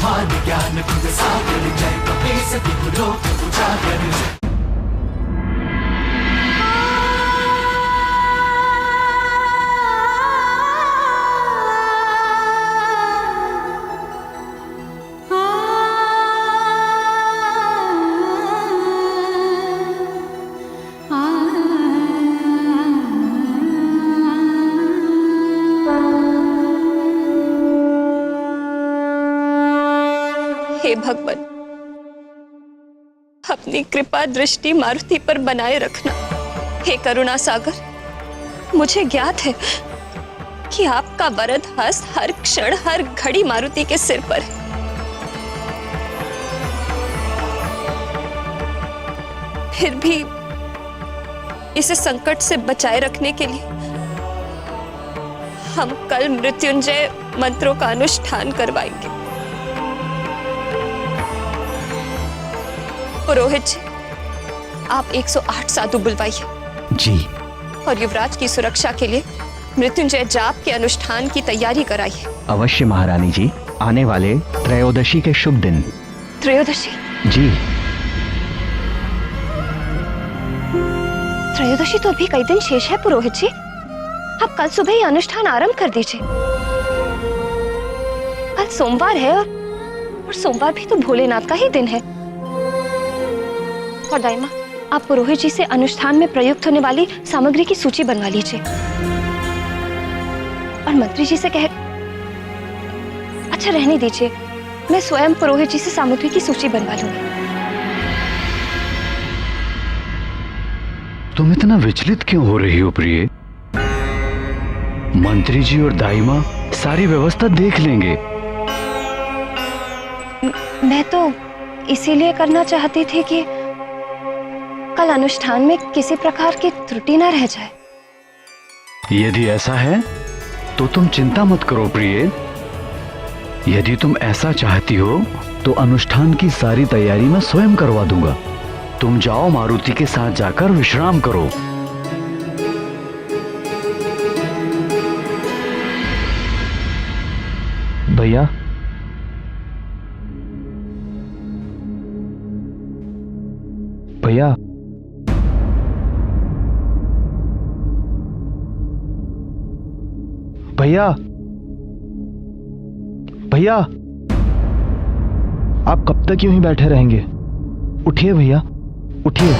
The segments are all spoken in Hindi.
ब्रह्मांड ज्ञान गुण सागर जय कपीस तिहु लोक उजागर। हे भगवान, अपनी कृपा दृष्टि मारुति पर बनाए रखना। हे करुणा सागर, मुझे ज्ञात है कि आपका वरद हस्त हर क्षण हर घड़ी मारुति के सिर पर है। फिर भी इसे संकट से बचाए रखने के लिए हम कल मृत्युंजय मंत्रों का अनुष्ठान करवाएंगे। पुरोहित जी, आप 108 साधु बुलवाइए। जी। और युवराज की सुरक्षा के लिए मृत्युंजय जाप के अनुष्ठान की तैयारी कराइए। अवश्य महारानी जी, आने वाले त्रयोदशी के शुभ दिन। त्रयोदशी? जी। त्रयोदशी तो अभी कई दिन शेष है पुरोहित जी। आप कल सुबह ही अनुष्ठान आरंभ कर दीजिए। कल सोमवार है और सोमवार भी तो भोलेनाथ का ही दिन है। और दाई माँ, आप पुरोहित जी से अनुष्ठान में प्रयुक्त होने वाली सामग्री की सूची बनवा लीजिए और मंत्री जी से कह, अच्छा रहने दीजिए, मैं स्वयं पुरोहित जी से सामग्री की सूची बनवा लूंगी। तुम इतना विचलित क्यों हो रही हो प्रिय? मंत्री जी और दाई माँ सारी व्यवस्था देख लेंगे। मैं तो इसीलिए करना चाहती थी कि कल अनुष्ठान में किसी प्रकार की त्रुटि न रह जाए। यदि ऐसा है तो तुम चिंता मत करो प्रिय। यदि तुम ऐसा चाहती हो तो अनुष्ठान की सारी तैयारी मैं स्वयं करवा दूंगा। तुम जाओ, मारुति के साथ जाकर विश्राम करो। भैया, भैया, भैया, भैया, आप कब तक यूं ही बैठे रहेंगे? उठिए भैया, उठिए।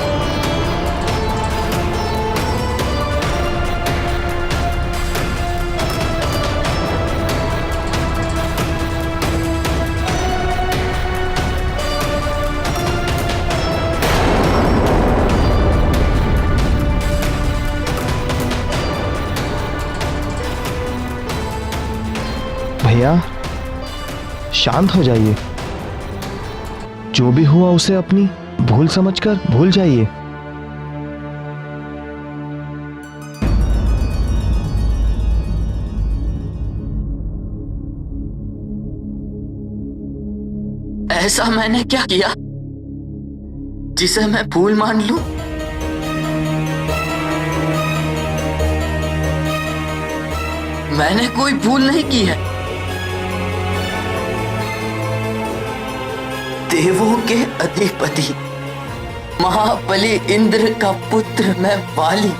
भैया, शांत हो जाइए। जो भी हुआ उसे अपनी भूल समझकर भूल जाइए। ऐसा मैंने क्या किया जिसे मैं भूल मान लूं? मैंने कोई भूल नहीं की है। देवों के अधिपति महाबली इंद्र का पुत्र मैं वाली,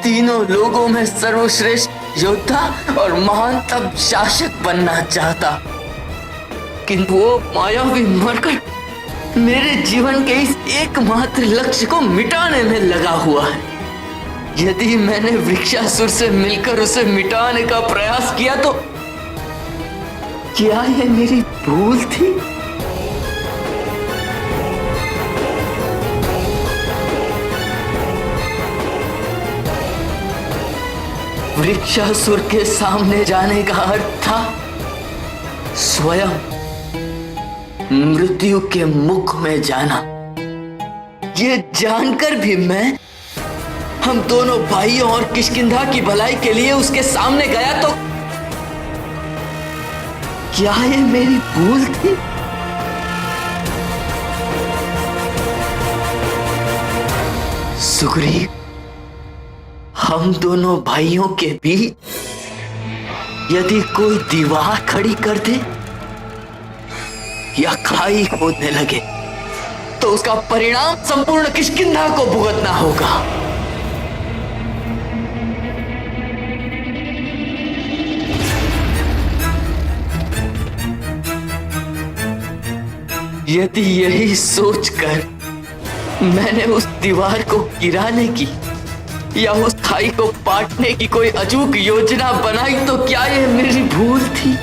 तीनों लोगों में सर्वश्रेष्ठ योद्धा और महानतम शासक बनना चाहता, किंतु वो मायावी मरकर मेरे जीवन के इस एकमात्र लक्ष्य को मिटाने में लगा हुआ है। यदि मैंने वृक्षासुर से मिलकर उसे मिटाने का प्रयास किया तो क्या यह मेरी भूल थी? वृक्षासुर के सामने जाने का अर्थ था स्वयं मृत्यु के मुख में जाना। ये जानकर भी मैं हम दोनों भाइयों और किष्किंधा की भलाई के लिए उसके सामने गया तो क्या ये मेरी भूल थी? सुग्रीव, हम दोनों भाइयों के बीच यदि कोई दीवार खड़ी कर दे या खाई खोदने लगे तो उसका परिणाम संपूर्ण किष्किंधा को भुगतना होगा। यदि यही सोचकर मैंने उस दीवार को गिराने की या उस खाई को पाटने की कोई अचूक योजना बनाई तो क्या ये मेरी भूल थी?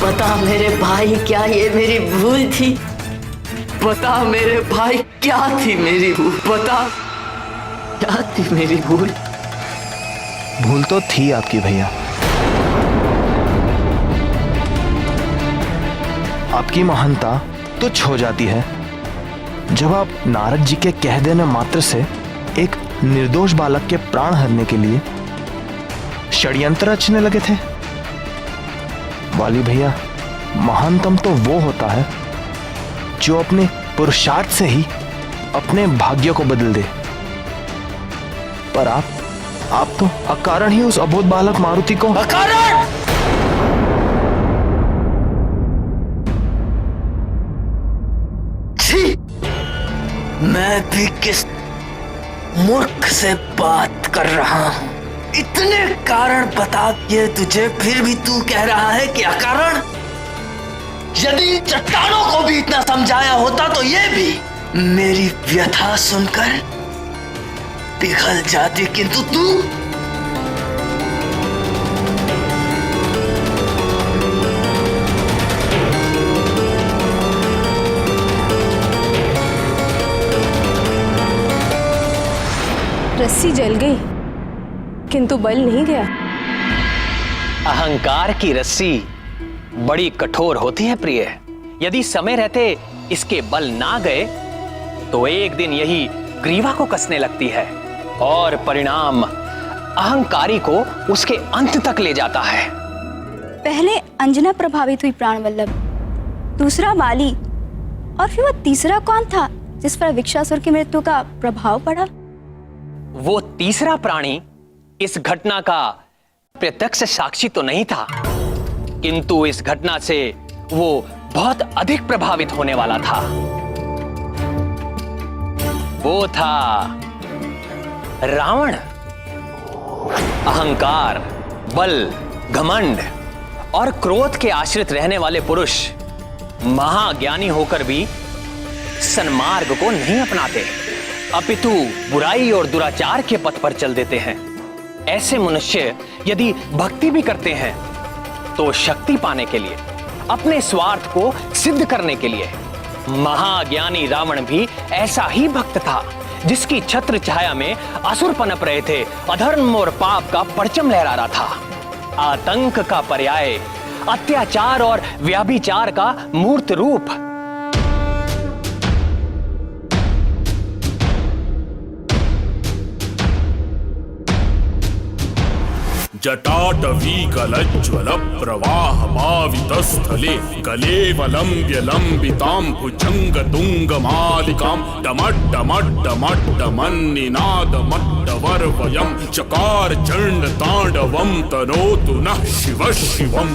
बता मेरे भाई, क्या ये मेरी भूल थी? बता मेरे भाई, क्या थी मेरी भूल? बता क्या थी मेरी भूल? भूल तो थी आपकी भैया। आपकी महानता तुच्छ हो जाती है जब आप नारद जी के कह देने मात्र से एक निर्दोष बालक के प्राण हरने के लिए षड्यंत्र रचने लगे थे। वाली भैया, महानतम तो वो होता है जो अपने पुरुषार्थ से ही अपने भाग्य को बदल दे। पर आप तो अकारण ही उस अबोध बालक मारुति को अकारण मैं भी किस मूर्ख से बात कर रहा हूं। इतने कारण बता दिए तुझे, फिर भी तू कह रहा है कि अकारण। यदि चट्टानों को भी इतना समझाया होता तो ये भी मेरी व्यथा सुनकर पिघल जाती, किंतु तू रस्सी जल गई किंतु बल नहीं गया। अहंकार की रस्सी बड़ी कठोर होती है प्रिय। यदि समय रहते इसके बल ना गए तो एक दिन यही ग्रीवा को कसने लगती है और परिणाम अहंकारी को उसके अंत तक ले जाता है। पहले अंजना प्रभावित हुई प्राणवल्लभ, दूसरा वाली, और फिर वह तीसरा कौन था जिस पर विक्षासुर की मृत्यु का प्रभाव पड़ा? वो तीसरा प्राणी इस घटना का प्रत्यक्ष साक्षी तो नहीं था, किंतु इस घटना से वो बहुत अधिक प्रभावित होने वाला था। वो था रावण। अहंकार, बल, घमंड और क्रोध के आश्रित रहने वाले पुरुष महाज्ञानी होकर भी सन्मार्ग को नहीं अपनाते, अपितु बुराई और दुराचार के पथ पर चल देते हैं। ऐसे मनुष्य यदि भक्ति भी करते हैं तो शक्ति पाने के लिए, अपने स्वार्थ को सिद्ध करने के लिए। महाज्ञानी रावण भी ऐसा ही भक्त था जिसकी छत्र छाया में असुर पनप रहे थे, अधर्म और पाप का परचम लहरा रहा था। आतंक का पर्याय, अत्याचार और व्याभिचार का मूर्त रूप। जटाटवीकलज्ज्वल प्रवाहमावितस्थले कलेवलम्ब्य लम्बितां भुजङ्गतुङ्गमालिकां डमड्डमड्डमड्डमन्निनादमड्डवर्वयं चकार चण्डताण्डवं तनोतु नः शिवः शिवम्।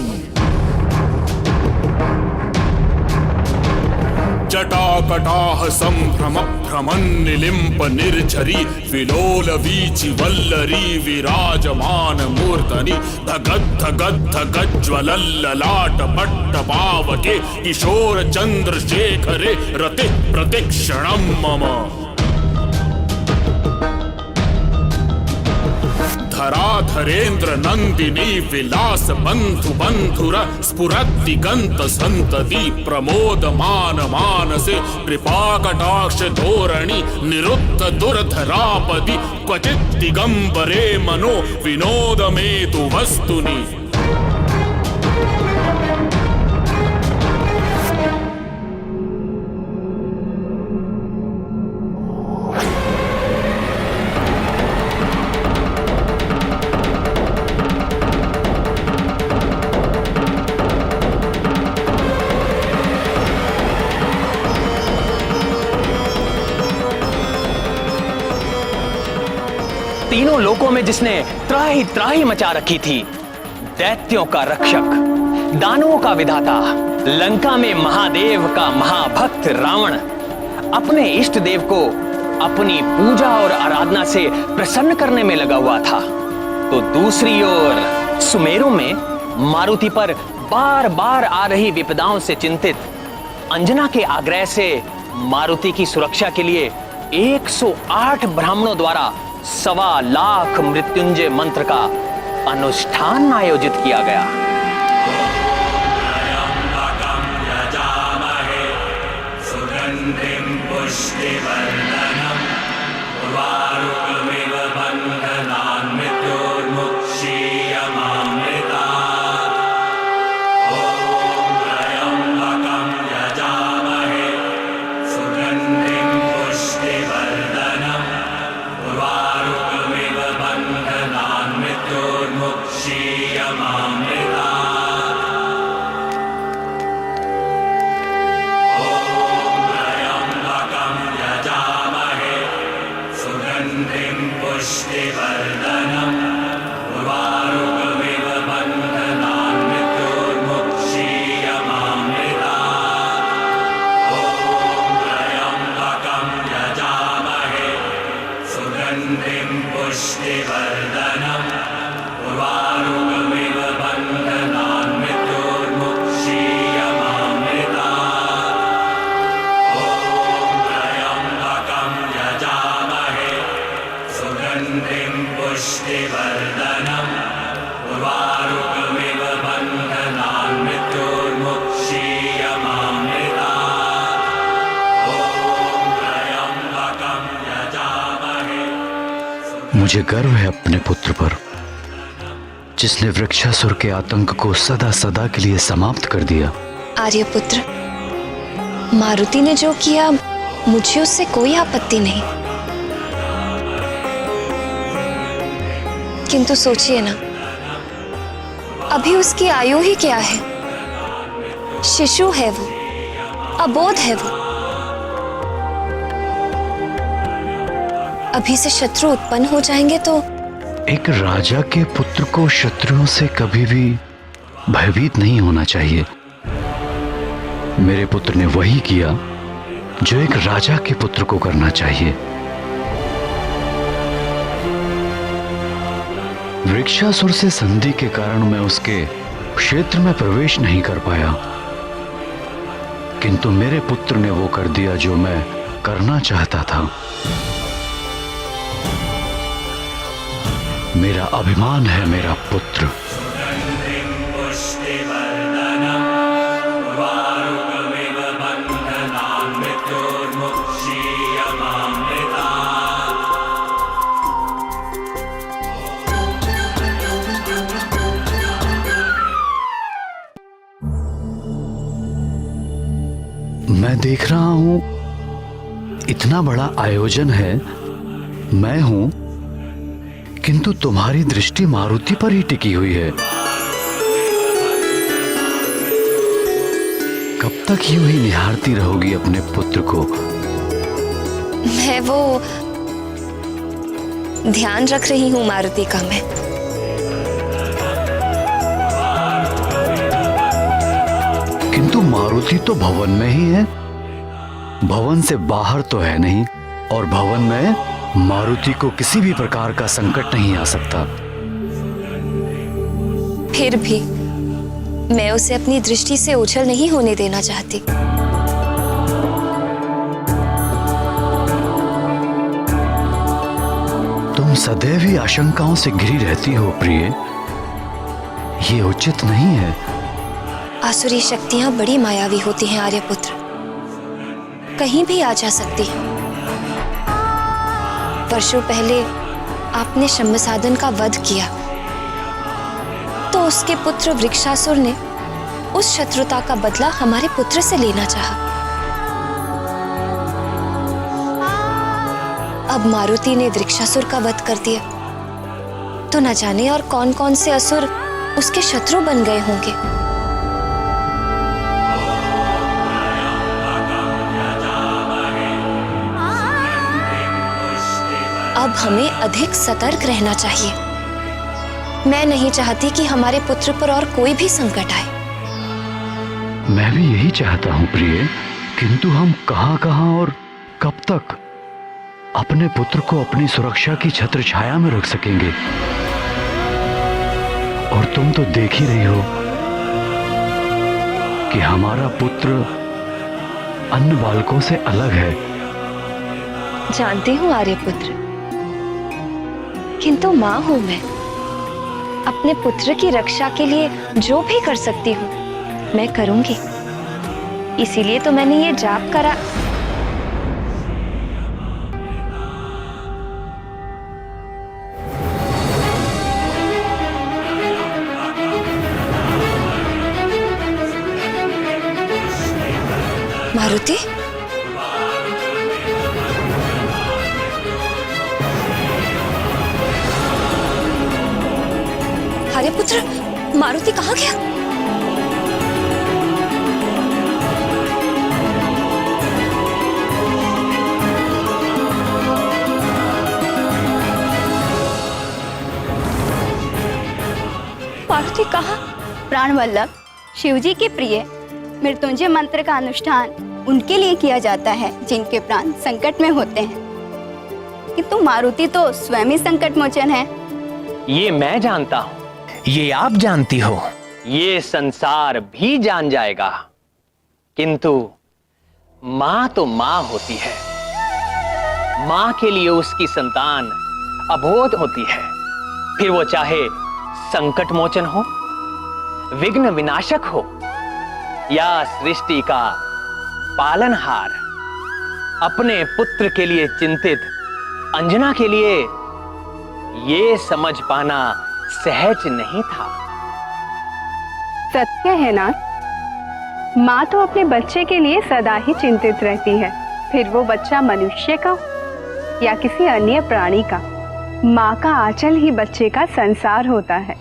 जटाकटाह संभ्रम भ्रमन्निलिम्प निर्झरी विलोल वीचि वल्लरी विराजमान मूर्धनि धगद् धगद् धगज्ज्वलल्ललाट पट्ट पावके किशोर चन्द्रशेखरे रते प्रतिक्षणं मम। धराधरेन्द्र नंदिनी विलास बंधु बंधुर स्फुरद्दिगंत संतति प्रमोदमान मानसे कृपाकटाक्ष धोरणि निरुद्ध दुर्धरापदि क्वचित् दिगंबरे मनो विनोदमेतु वस्तुनि। तीनों लोकों में जिसने त्राही त्राही मचा रखी थी दैत्यों का रक्षक, दानवों का विधाता, लंका में महादेव का महाभक्त रावण अपने इष्ट देव को अपनी पूजा और आराधना से प्रसन्न करने में लगा हुआ था, तो दूसरी ओर सुमेरु में मारुति पर बार बार आ रही विपदाओं से चिंतित अंजना के आग्रह से मारुति की सुरक्षा के लिए 108 ब्राह्मणों द्वारा 1.25 लाख मृत्युंजय मंत्र का अनुष्ठान आयोजित किया गया। मुझे गर्व है अपने पुत्र पर, जिसने वृक्षासुर के आतंक को सदा सदा के लिए समाप्त कर दिया। आर्यपुत्र, मारुति ने जो किया मुझे उससे कोई आपत्ति नहीं, किंतु सोचिए ना, अभी उसकी आयु ही क्या है, शिशु है वो, अबोध है वो। अभी से शत्रु उत्पन्न हो जाएंगे तो एक राजा के पुत्र को शत्रुओं से कभी भी भयभीत नहीं होना चाहिए। मेरे पुत्र ने वही किया जो एक राजा के पुत्र को करना चाहिए। वृक्षासुर से संधि के कारण मैं उसके क्षेत्र में प्रवेश नहीं कर पाया, किंतु मेरे पुत्र ने वो कर दिया जो मैं करना चाहता था। मेरा अभिमान है मेरा पुत्र। मैं देख रहा हूं इतना बड़ा आयोजन है, मैं हूं, किंतु तुम्हारी दृष्टि मारुति पर ही टिकी हुई है। कब तक यूं ही निहारती रहोगी अपने पुत्र को? मैं वो ध्यान रख रही हूं मारुति का। मैं किंतु मारुति तो भवन में ही है, भवन से बाहर तो है नहीं, और भवन में मारुति को किसी भी प्रकार का संकट नहीं आ सकता। फिर भी मैं उसे अपनी दृष्टि से ओझल नहीं होने देना चाहती। तुम सदैव ही आशंकाओं से घिरी रहती हो प्रिय, ये उचित नहीं है। आसुरी शक्तियां बड़ी मायावी होती हैं आर्यपुत्र, कहीं भी आ जा सकती हैं। वर्षों पहले आपने शम्भसादन का वध किया, तो उसके पुत्र वृक्षासुर ने उस शत्रुता का बदला हमारे पुत्र से लेना चाहा। अब मारुति ने वृक्षासुर का वध कर दिया, तो न जाने और कौन कौन से असुर उसके शत्रु बन गए होंगे। अब हमें अधिक सतर्क रहना चाहिए। मैं नहीं चाहती कि हमारे पुत्र पर और कोई भी संकट आए। मैं भी यही चाहता हूं प्रिय, किंतु हम कहां और कब तक अपने पुत्र को अपनी सुरक्षा की छत्र छाया में रख सकेंगे? और तुम तो देख ही रही हो कि हमारा पुत्र अन्य बालकों से अलग है। जानती हूँ आर्यपुत्र, किंतु माँ हूं मैं। अपने पुत्र की रक्षा के लिए जो भी कर सकती हूँ मैं करूंगी। इसीलिए तो मैंने ये जाप करा। मारुति, अरे पुत्र, मारुति कहाँ गया? मारुति कहाँ? प्राणवल्लभ, शिवजी के प्रिय मृत्युंजय मंत्र का अनुष्ठान उनके लिए किया जाता है जिनके प्राण संकट में होते हैं। किंतु मारुति तो स्वयं ही संकट मोचन है। ये मैं जानता हूं, ये आप जानती हो। ये संसार भी जान जाएगा, किंतु मां तो मां होती है। मां के लिए उसकी संतान अबोध होती है, फिर वो चाहे संकट मोचन हो, विघ्न विनाशक हो या सृष्टि का पालनहार। अपने पुत्र के लिए चिंतित अंजना के लिए ये समझ पाना सहज नहीं था। सत्य है ना, माँ तो अपने बच्चे के लिए सदा ही चिंतित रहती है, फिर वो बच्चा मनुष्य का या किसी अन्य प्राणी का। माँ का आंचल ही बच्चे का संसार होता है।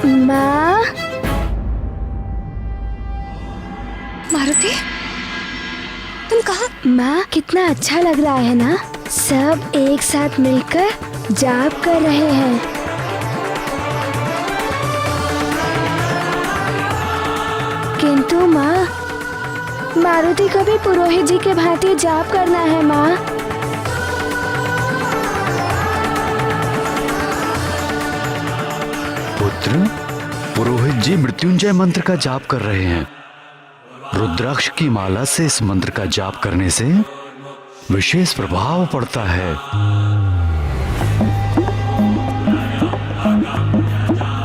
माँ, मारुति, तुम कहाँ? माँ कितना अच्छा लग रहा है ना, सब एक साथ मिलकर जाप कर रहे हैं। किंतु माँ, मारुति को भी पुरोहित जी के भांति जाप करना है माँ। पुत्र, पुरोहित जी मृत्युंजय मंत्र का जाप कर रहे हैं। रुद्राक्ष की माला से इस मंत्र का जाप करने से विशेष प्रभाव पड़ता है।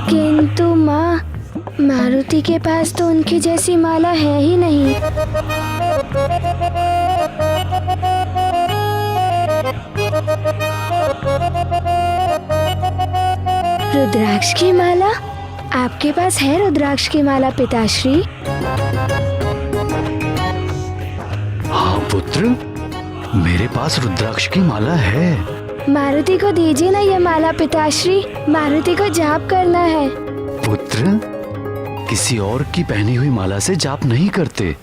किंतु माँ, मारुति के पास तो उनकी जैसी माला है ही नहीं। रुद्राक्ष की माला? आपके पास है रुद्राक्ष की माला पिताश्री? हाँ पुत्र, मेरे पास रुद्राक्ष की माला है। मारुति को दीजिए ना ये माला पिताश्री, मारुति को जाप करना है। पुत्र, किसी और की पहनी हुई माला से जाप नहीं करते।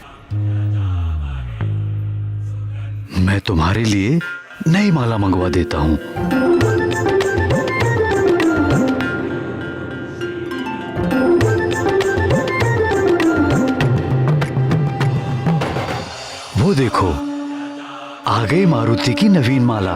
मैं तुम्हारे लिए नई माला मंगवा देता हूँ। वो देखो, आ गई मारुति की नवीन माला।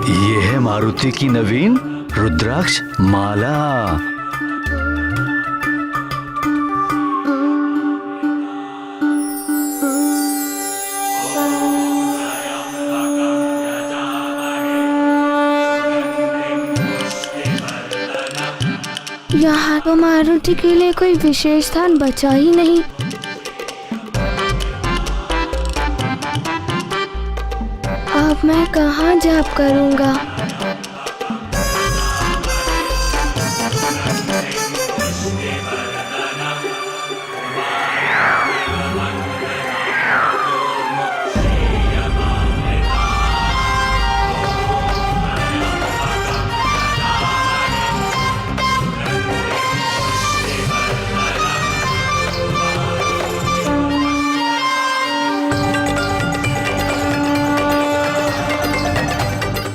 ये है मारुति की नवीन रुद्राक्ष माला। यहाँ तो मारुति के लिए कोई विशेष स्थान बचा ही नहीं। अब मैं कहाँ जाप करूँगा?